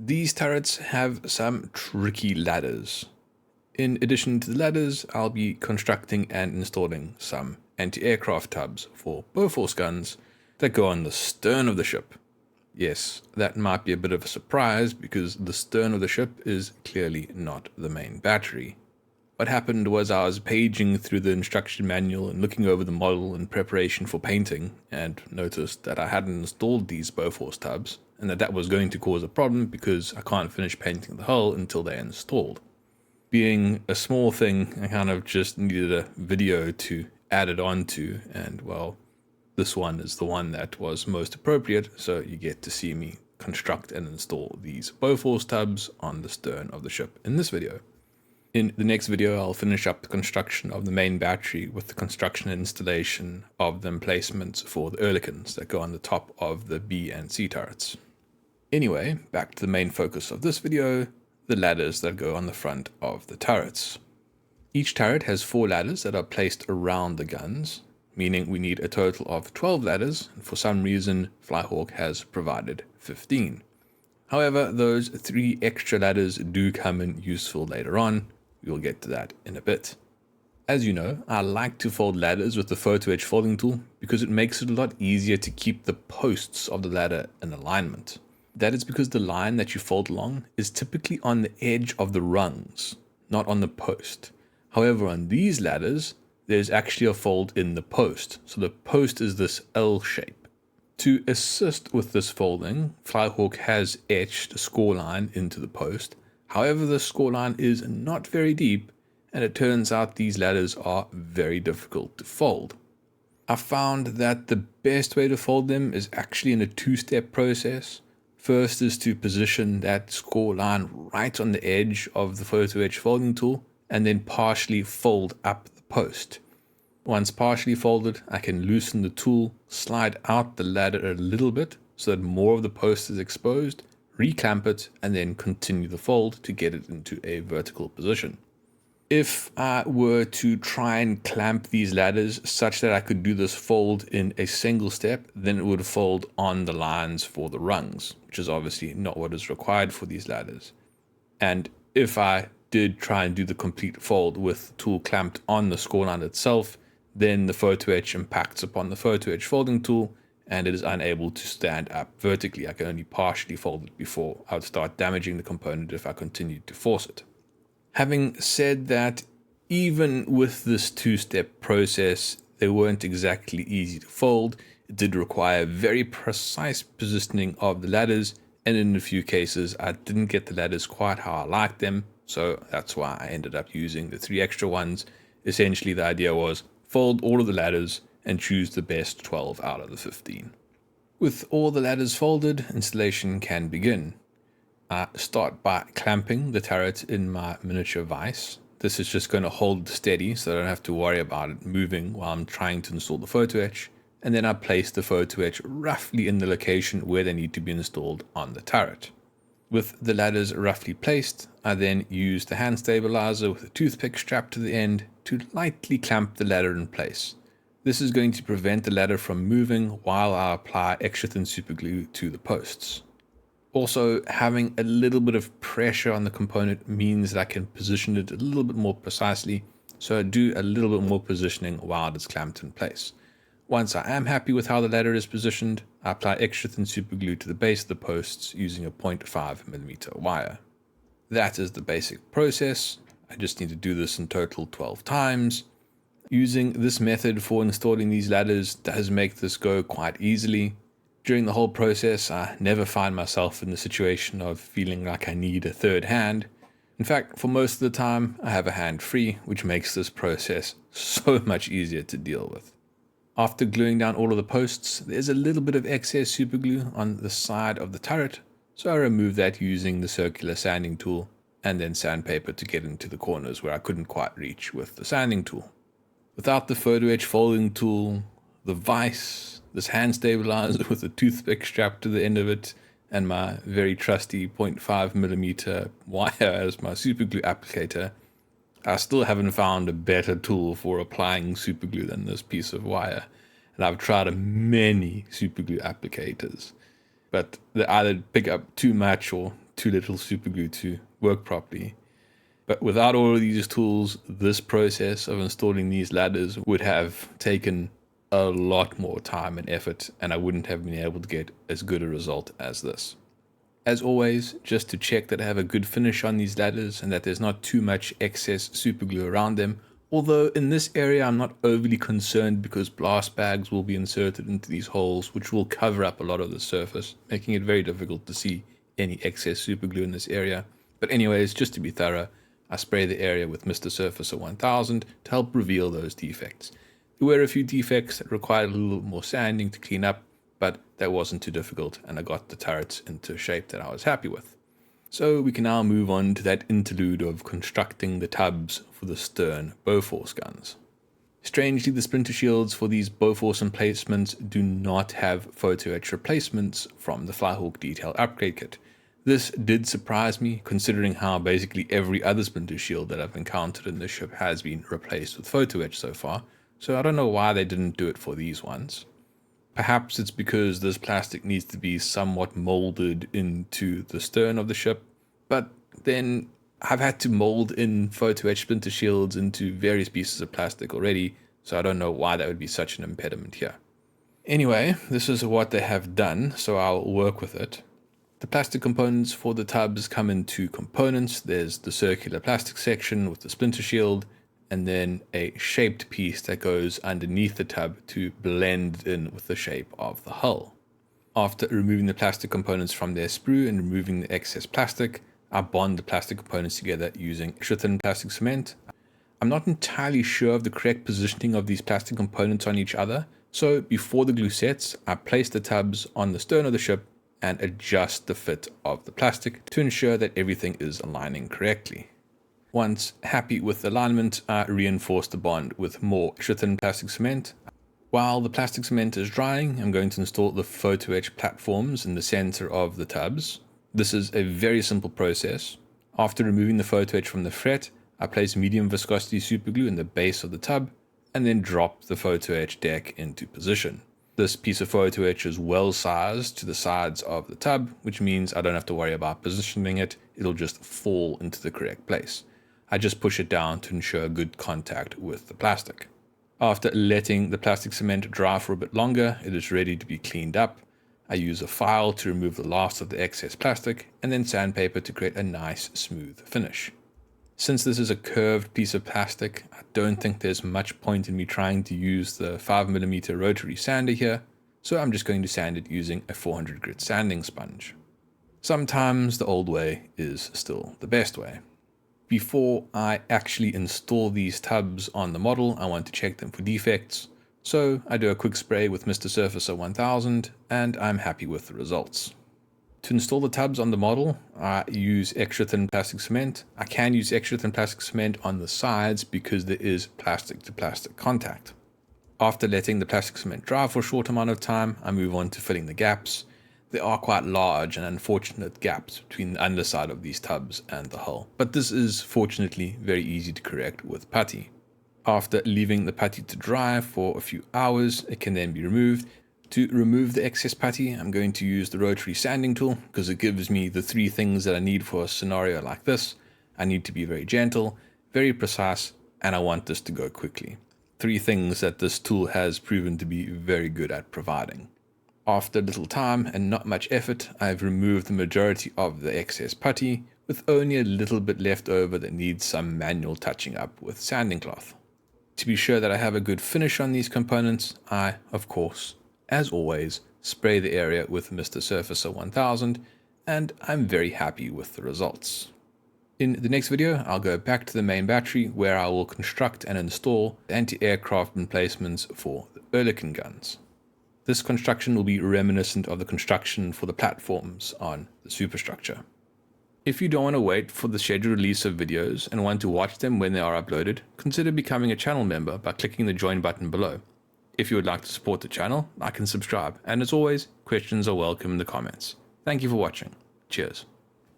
These turrets have some tricky ladders. In addition to the ladders, I'll be constructing and installing some anti-aircraft tubs for Bofors guns that go on the stern of the ship. Yes, that might be a bit of a surprise because the stern of the ship is clearly not the main battery. What happened was I was paging through the instruction manual and looking over the model in preparation for painting, and noticed that I hadn't installed these Bofors tubs, and that was going to cause a problem because I can't finish painting the hull until they're installed. Being a small thing, I kind of just needed a video to add it onto, and well, this one is the one that was most appropriate, so you get to see me construct and install these Bofors tubs on the stern of the ship in this video. In the next video, I'll finish up the construction of the main battery with the construction and installation of the emplacements for the Oerlikons that go on the top of the B and C turrets. Anyway, back to the main focus of this video, the ladders that go on the front of the turrets. Each turret has 4 ladders that are placed around the guns, meaning we need a total of 12 ladders, and for some reason FlyHawk has provided 15. However, those 3 extra ladders do come in useful later on. We'll get to that in a bit. As you know, I like to fold ladders with the photo edge folding tool because it makes it a lot easier to keep the posts of the ladder in alignment. That is because the line that you fold along is typically on the edge of the rungs, not on the post. However, on these ladders, there's actually a fold in the post, so the post is this L shape. To assist with this folding, FlyHawk has etched a score line into the post. However, the score line is not very deep, and it turns out these ladders are very difficult to fold. I found that the best way to fold them is actually in a 2-step process. First is to position that score line right on the edge of the photo edge folding tool, and then partially fold up the post. Once partially folded, I can loosen the tool, slide out the ladder a little bit so that more of the post is exposed, reclamp it, and then continue the fold to get it into a vertical position. If I were to try and clamp these ladders such that I could do this fold in a single step, then it would fold on the lines for the rungs, which is obviously not what is required for these ladders. And if I did try and do the complete fold with the tool clamped on the score line itself, then the photo edge impacts upon the photo edge folding tool, and it is unable to stand up vertically. I can only partially fold it before I would start damaging the component if I continued to force it. Having said that, even with this 2-step process, they weren't exactly easy to fold. It did require very precise positioning of the ladders, and in a few cases I didn't get the ladders quite how I liked them, so that's why I ended up using the 3 extra ones. Essentially the idea was fold all of the ladders and choose the best 12 out of the 15. With all the ladders folded, installation can begin. I start by clamping the turret in my miniature vise. This is just going to hold steady so I don't have to worry about it moving while I'm trying to install the photo etch, and then I place the photo etch roughly in the location where they need to be installed on the turret. With the ladders roughly placed, I then use the hand stabilizer with a toothpick strapped to the end to lightly clamp the ladder in place. This is going to prevent the ladder from moving while I apply extra thin superglue to the posts. Also, having a little bit of pressure on the component means that I can position it a little bit more precisely, so I do a little bit more positioning while it's clamped in place. Once I am happy with how the ladder is positioned, I apply extra thin superglue to the base of the posts using a 0.5mm wire. That is the basic process. I just need to do this in total 12 times. Using this method for installing these ladders does make this go quite easily. During the whole process, I never find myself in the situation of feeling like I need a third hand. In fact, for most of the time, I have a hand free, which makes this process so much easier to deal with. After gluing down all of the posts, there's a little bit of excess superglue on the side of the turret, so I remove that using the circular sanding tool and then sandpaper to get into the corners where I couldn't quite reach with the sanding tool. Without the photo etch folding tool, the vise, this hand stabilizer with a toothpick strapped to the end of it, and my very trusty 0.5mm wire as my superglue applicator, I still haven't found a better tool for applying superglue than this piece of wire. And I've tried many superglue applicators, but they either pick up too much or too little super glue to work properly. But without all of these tools, this process of installing these ladders would have taken a lot more time and effort, and I wouldn't have been able to get as good a result as this. As always, just to check that I have a good finish on these ladders and that there's not too much excess super glue around them. Although in this area I'm not overly concerned because blast bags will be inserted into these holes, which will cover up a lot of the surface, making it very difficult to see any excess super glue in this area. But anyways, just to be thorough, I spray the area with Mr. Surfacer 1000 to help reveal those defects. There were a few defects that required a little more sanding to clean up, but that wasn't too difficult, and I got the turrets into a shape that I was happy with. So we can now move on to that interlude of constructing the tubs for the stern Bofors guns. Strangely, the splinter shields for these Bofors emplacements do not have photo etch replacements from the FlyHawk detail upgrade kit. This did surprise me, considering how basically every other splinter shield that I've encountered in this ship has been replaced with photo etch so far, so I don't know why they didn't do it for these ones. Perhaps it's because this plastic needs to be somewhat molded into the stern of the ship, but then I've had to mold in photo etch splinter shields into various pieces of plastic already, so I don't know why that would be such an impediment here. Anyway, this is what they have done, so I'll work with it. The plastic components for the tubs come in two components. There's the circular plastic section with the splinter shield, and then a shaped piece that goes underneath the tub to blend in with the shape of the hull. After removing the plastic components from their sprue and removing the excess plastic, I bond the plastic components together using extra thin plastic cement. I'm not entirely sure of the correct positioning of these plastic components on each other, so before the glue sets, I place the tubs on the stern of the ship and adjust the fit of the plastic to ensure that everything is aligning correctly. Once happy with the alignment, I reinforce the bond with more extra thin plastic cement. While the plastic cement is drying, I'm going to install the photo etch platforms in the center of the tubs. This is a very simple process. After removing the photo etch from the fret, I place medium viscosity superglue in the base of the tub and then drop the photo etch deck into position. This piece of photo etch is well sized to the sides of the tub, which means I don't have to worry about positioning it. It'll just fall into the correct place. I just push it down to ensure good contact with the plastic. After letting the plastic cement dry for a bit longer, it is ready to be cleaned up. I use a file to remove the last of the excess plastic and then sandpaper to create a nice smooth finish. Since this is a curved piece of plastic, I don't think there's much point in me trying to use the 5mm rotary sander here, so I'm just going to sand it using a 400 grit sanding sponge. Sometimes the old way is still the best way. Before I actually install these tubs on the model, I want to check them for defects, so I do a quick spray with Mr. Surfacer 1000 and I'm happy with the results. To install the tubs on the model, I use extra thin plastic cement. I can use extra thin plastic cement on the sides because there is plastic to plastic contact. After letting the plastic cement dry for a short amount of time, I move on to filling the gaps. There are quite large and unfortunate gaps between the underside of these tubs and the hull, but this is fortunately very easy to correct with putty. After leaving the putty to dry for a few hours, it can then be removed. To remove the excess putty, I'm going to use the rotary sanding tool because it gives me the three things that I need for a scenario like this. I need to be very gentle, very precise, and I want this to go quickly. Three things that this tool has proven to be very good at providing. After little time and not much effort, I've removed the majority of the excess putty, with only a little bit left over that needs some manual touching up with sanding cloth. To be sure that I have a good finish on these components, I, of course, as always, spray the area with Mr. Surfacer 1000, and I'm very happy with the results. In the next video, I'll go back to the main battery where I will construct and install anti-aircraft emplacements for the Oerlikon guns. This construction will be reminiscent of the construction for the platforms on the superstructure. If you don't want to wait for the scheduled release of videos and want to watch them when they are uploaded, consider becoming a channel member by clicking the join button below. If you would like to support the channel, like and subscribe, and as always, questions are welcome in the comments. Thank you for watching. Cheers.